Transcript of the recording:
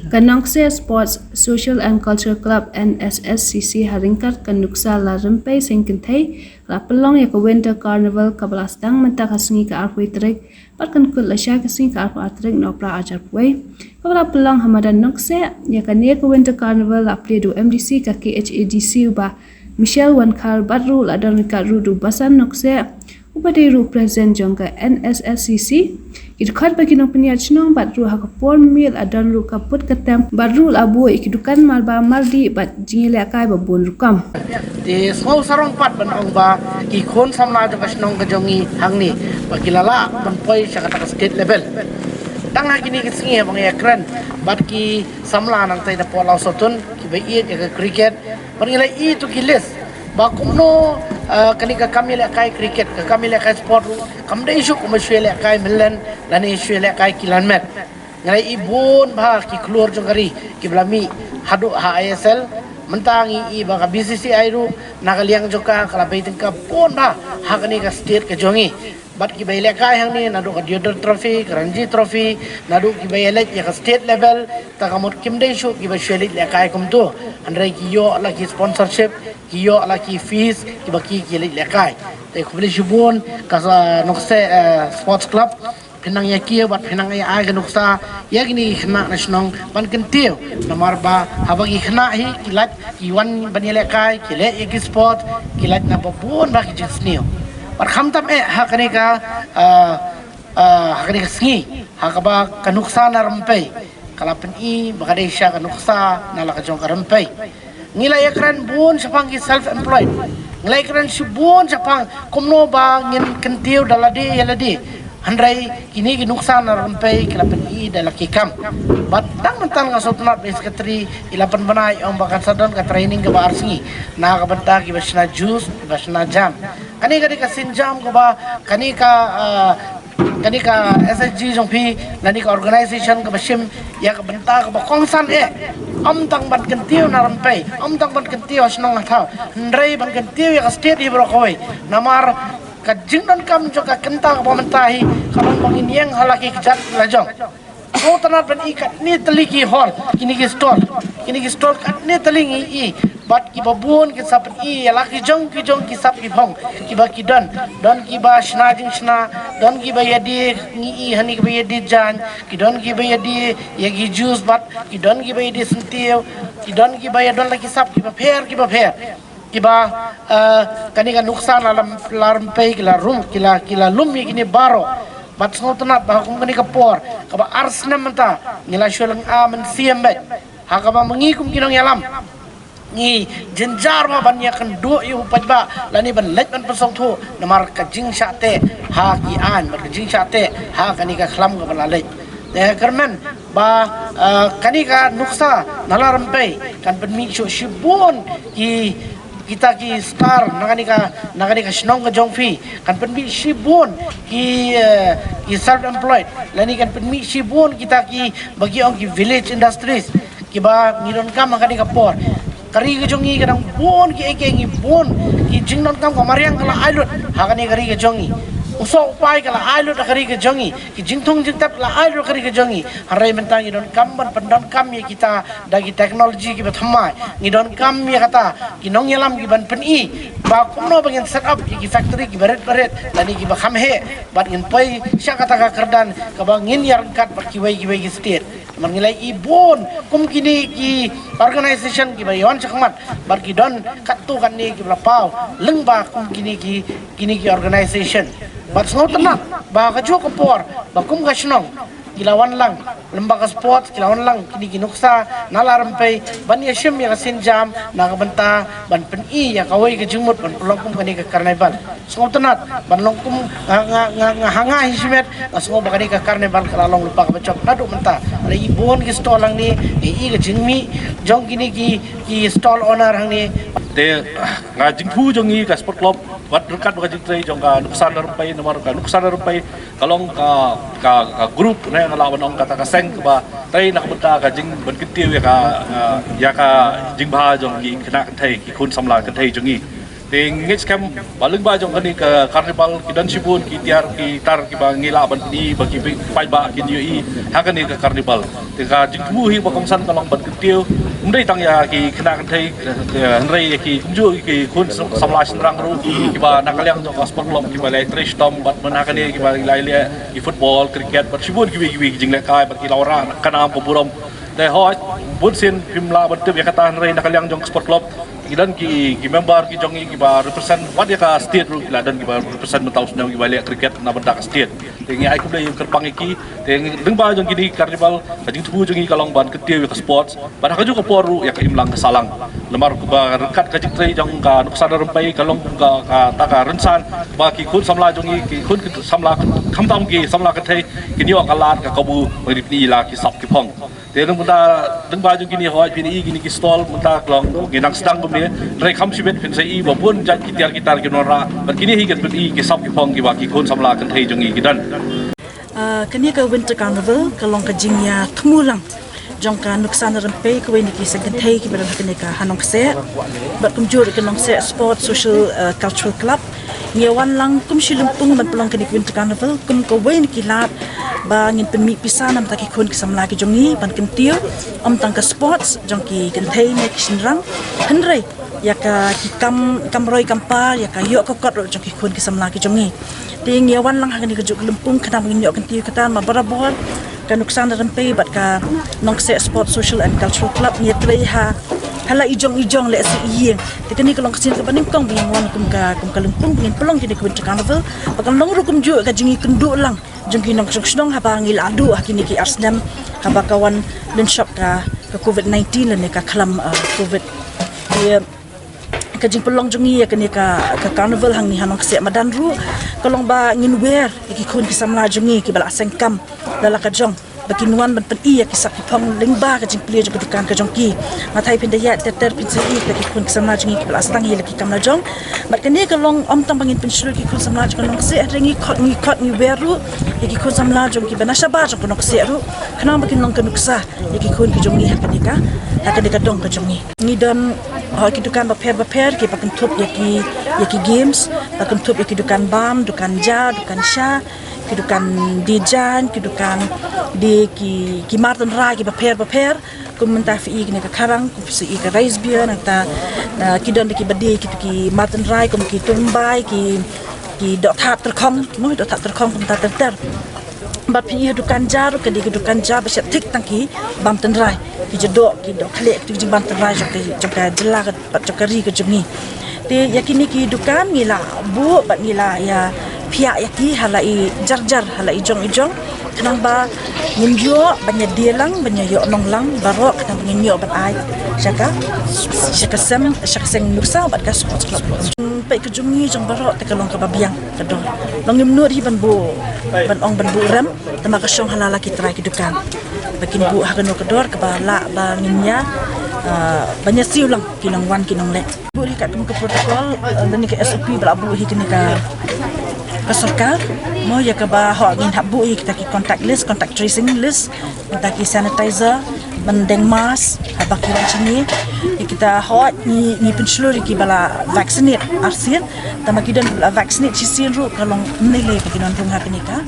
Kanongse Sports Social and Culture Club NSSCC haringkat kanuksa la rempai singkintai la pelong ya Winter Carnival kabalastang menta kasingi ka arpui trek patkan kul la sya kasingi ka arpu atrek nopra ajar puai kabala pelong hamadan nokse ya kania ka Winter Carnival la pledu MDC ka KHADC ba Mitchel Wankhar badru la dan ka rudu basam nokse upadi ru present jongka NSSCC Idukhat bagi nong peniat senong badru hakapor mil adan ru kaput ketem badru abu ikidukan malba maldi bat jingile akai babun rukam. Di semua sarong pat benong ba ikon samla jong senong kejongi hangni bagi lala benpoi syakata state level. Tangah kini kesingi bang ekran bat ki samla nang tai dapo lau sotun ki bai ya cricket bagi lai itu kilis ba kumno kanika kami lekai cricket kami lekai sport kamde isu kumasye lekai milen dan isu lekai kilanmet ngai ibun bah ki keluar jongari ki blami hadu ha ISL mentangi i ba BCCI ru nagaliang joka kala baiting ka pon ba ha kanika state ke jongi bat ki bai lekai hang ni nadu ka Deodor trophy Ranji trophy nadu ki bai elek ya ka state level ta kamot kimde isu ki bai sheli lekai kumtu andrai ki yo la ki sponsorship kiyo ala ki fees ki baki ki lekai te khubli shubon kasa nokse sports club pinang ya kiyo bat pinang ya aga noksa yagni khna national ban kentiu namar ba habagi khna hi kilat ki wan ban lekai ki le ki sport kilat na babon ba ki jisnio par khamtam ha kanika ha kanika sngi ha kaba kanuksa na rampai kalapen i bagadesha kanuksa na lakajong karampai nilai ekran bun sapang ki self employed nilai ekran subun sapang kumno ba ngin kentiu daladi yaladi handrai kini ki nuksan rampai kelapen i dalaki kam bat tang mentang ngasotnat sekretari ilapan banai om bakan sadon ka training ke ba arsi na ka benta ki basna juice basna jam ani ka sinjam ko ba kanika SSG jongpi nani ka organization ka basim ya ka benta ka kongsan am tang ban kentiu na rampai am tang ban kentiu asnong thau ndrei ban kentiu ya ka state hi bro koi namar ka jingdan kam jo ka kenta ka pamentahi kalon bangin yang halaki jat lajong ko tanat ban ikat ni teliki hall kini ki store kat ni telingi i bat ki babun ki sap i laki jong ki sap ki phong ki ba ki don ki ba shna jing shna don ki ba yadi ni i hani ki ba yadi jan ki don ki ba yadi yagi juice bat ki don ki ba yadi sentiu ki don ki ba yadon laki sap ki ba pher ki ba kanika nuksan alam pay kila lum mi kini baro bat snotnat ba kum kanika por kaba arsna menta nila shulang amen siembet hakaba mengikum kinong yalam ni jenjar ma ban yakan do yu pajba lani ban lek ban pasong thu namar ka jing sate ha ki an mar jing sate ha kanika khlam ga balalek te kermen ba kanika nuksa nalarampai kan benmi shibun ki kita ki star naganika snong ka jongfi kan penmi shibun ki self employed lani kan penmi shibun kita ki bagi ong ki village industries ki ba ngidon kam naganika por kari ke jongi kadang bon ki ekengi bon ki jingnon kam ko Mariang kala ailut hakani kari ke jongi usok pai kala ailut kari ke jongi ki jingthong jingtap la ailut kari ke jongi harai mentang idon kam ban pandon kam ye kita dagi teknologi ki bathamai ngidon kam ye kata ki nong yalam ki ban peni ba kumno bangin set up ki factory ki baret tani ki ba khamhe bat ngin pai sya kata ka kerdan ka bangin yar kat ba ki wai ki state mangilai ibon kum kini ki organization ki bayon chakmat bar ki don katu kan ni ki lapau lengba kum kini ki organization bat snotna ba ka jo ko por ba kum ka snong kilawan lang lembaga sport kilawan lang kini ki nuksa nalaram pe ban yashim ya sinjam na ka benta ban pen i ya kawai ka jingmut ban pelongkum kani ka karnaval snotna ban longkum hanga hismet asmo ba kani ka karnaval kala long lupa ka bachop nadu menta ala ibon ki stall lang ni i ka jingmi jong kini ki stall owner hang ni te nga jingpu jongi ka sport club wat rekat ka jingtrai jong ka nuksan rumpai nomor ka nuksan rumpai kalong ka group na ngalawan ong kata ka seng ba tay nakabenta ka jing ban kintiu ya ka jing ba jong ki kena thai ki khun samla kan thai jongi Ngit scam baling ba jong kani ke karnival ki dan sibun ki tiar ki tar ki ba ngila ban ni bagi pai ba ki ni ha kani ke karnival te ka jing mu hi ba kong san kalong ban ketiu mdai tang ya ki khna kan thai nrei ki kumju ki kun samla senrang ru ki ba nakaliang jong sport club ki ba lai trish tom bat mana kani ki ba lai le ki football cricket bat sibun ki jing le kai ba ki laura kana popurom te ho bun sin pimla ban te ya kata nrei nakaliang jong sport club dan ki member ki jongi ki ba represent what ya ka state ru la dan ki ba represent mentau senang ki balik cricket na benda ka state tengi ai kumle yang kerpang iki teng deng ba jong ki carnival kajing tu jongi kalong ban ketiu ka sports ban ka juga poru ya ka imlang ka salang lemar ku ba rekat kajing trei jong ka nuksan rempai kalong ka ta ka rensan ba ki kun samla jongi ki kun samla kham tam ki samla ka thai ki ni ka lat ka kabu bari ni la ki sap ki phong te deng ba jong ki ni hoi pini ki ni ki stall munta klong ginang sedang rai kham sibet phin sai i ba bun jat ki tiar gitar ki nora ban kini hi get i ki sap ki phong ki ba ki kon samla kan thei jongi ki dan kani ka winter carnival kalong ka jingya thmulang jong ka nuksan rempe ko ni ki sang thei ki ba kani ka hanong se bat kum jur ka nong se sport social cultural club nyawan lang kum shilumpung ban pelong kani winter carnival kum ko wen ki lat ba ngin pemi pisana mata ki kon ki samla ki jongi ban kentiu tang ka sports jong ki kan thei ne ki sinrang hanrei ya ka ki kam roi kampa ya ka yo ko kot jong ki kon ki samla ki jongi ting yawan lang hangani ka juk lumpung kana ngin yo kentiu kata ma barabor ka nuksan rempe bat ka nong se sport social and cultural club ni trei ha hala ijong le si iyeng tekani kalong kasin ka baning kong biang wan kum ka lumpung ngin pelong jadi winter carnival bakal long rukum ju ka jingi kendu lang jong ki nong snong ha bangil adu hakini ki arsnam ha bakawan den shop ka covid-19 le ka khalam covid ye ka jing pelong jongi ya kani ka carnival hang ni hanong kse madan ru kalong ba ngin wer ki khun ki samla jongi ki bala sengkam dala ka jong bakinuan ban pen iya kisak ki pong lingba ka jing plia ka dukan ka jong ki mathai pin ya ter pin sai ki kun ki samla jongi ki bala stang hi ki kamla jong mat kani ka long tam bangin pin shuru ki kun samla jong long se ringi khot ni weru ki kun samla jong ki bana shaba jong kun se ru khana bakin long ka nuksa ki kun ki jongi ha ka dong ka jongi ni dan ki dukan ba per ki pakin thup ya ki games pakin thup ya ki dukan bam dukan ja dukan sha ki dukan dijan ki dukan di ki martin ra ki ba per kum menta fi ki ne ka karang kum si ka rice beer nata ki don ki badi ki martin ra kum ki tumbai ki dot hat terkhong mo dot hat terkhong kum ta ter bat pi dukan jar ke di dukan jar ba tik tangki bam ten rai ki jodok ki dok khle ki jing bam ten rai jok ka jela ka pat jok ri ka jumi te yakini ki dukan ngila bu bat ngila ya pia yaki halai jar halai ijong kenang ba nginjo banya dielang banya yo nonglang barok kenang nginjo bat ai syaka seng nuksa bat ka sports club pe ke jumi jong barok te kalong ka babiang kadong long nimnu ri ban bu rem tama ka shong halala ki trai ki dukan bakin bu hagano kedor ke bala ba nginya banyak siulang kinang wan kinang le bu ri kat ke protokol dan ke SOP bala bu hi ka sarkar mo ya ka ba ho ngin habu kita ki contact tracing list kita ki sanitizer bandeng mask habaki sini kita ho ni penselur ki bala vaccinate arsian tama ki dan vaccinate si ru kalong nile ki non rung ha ka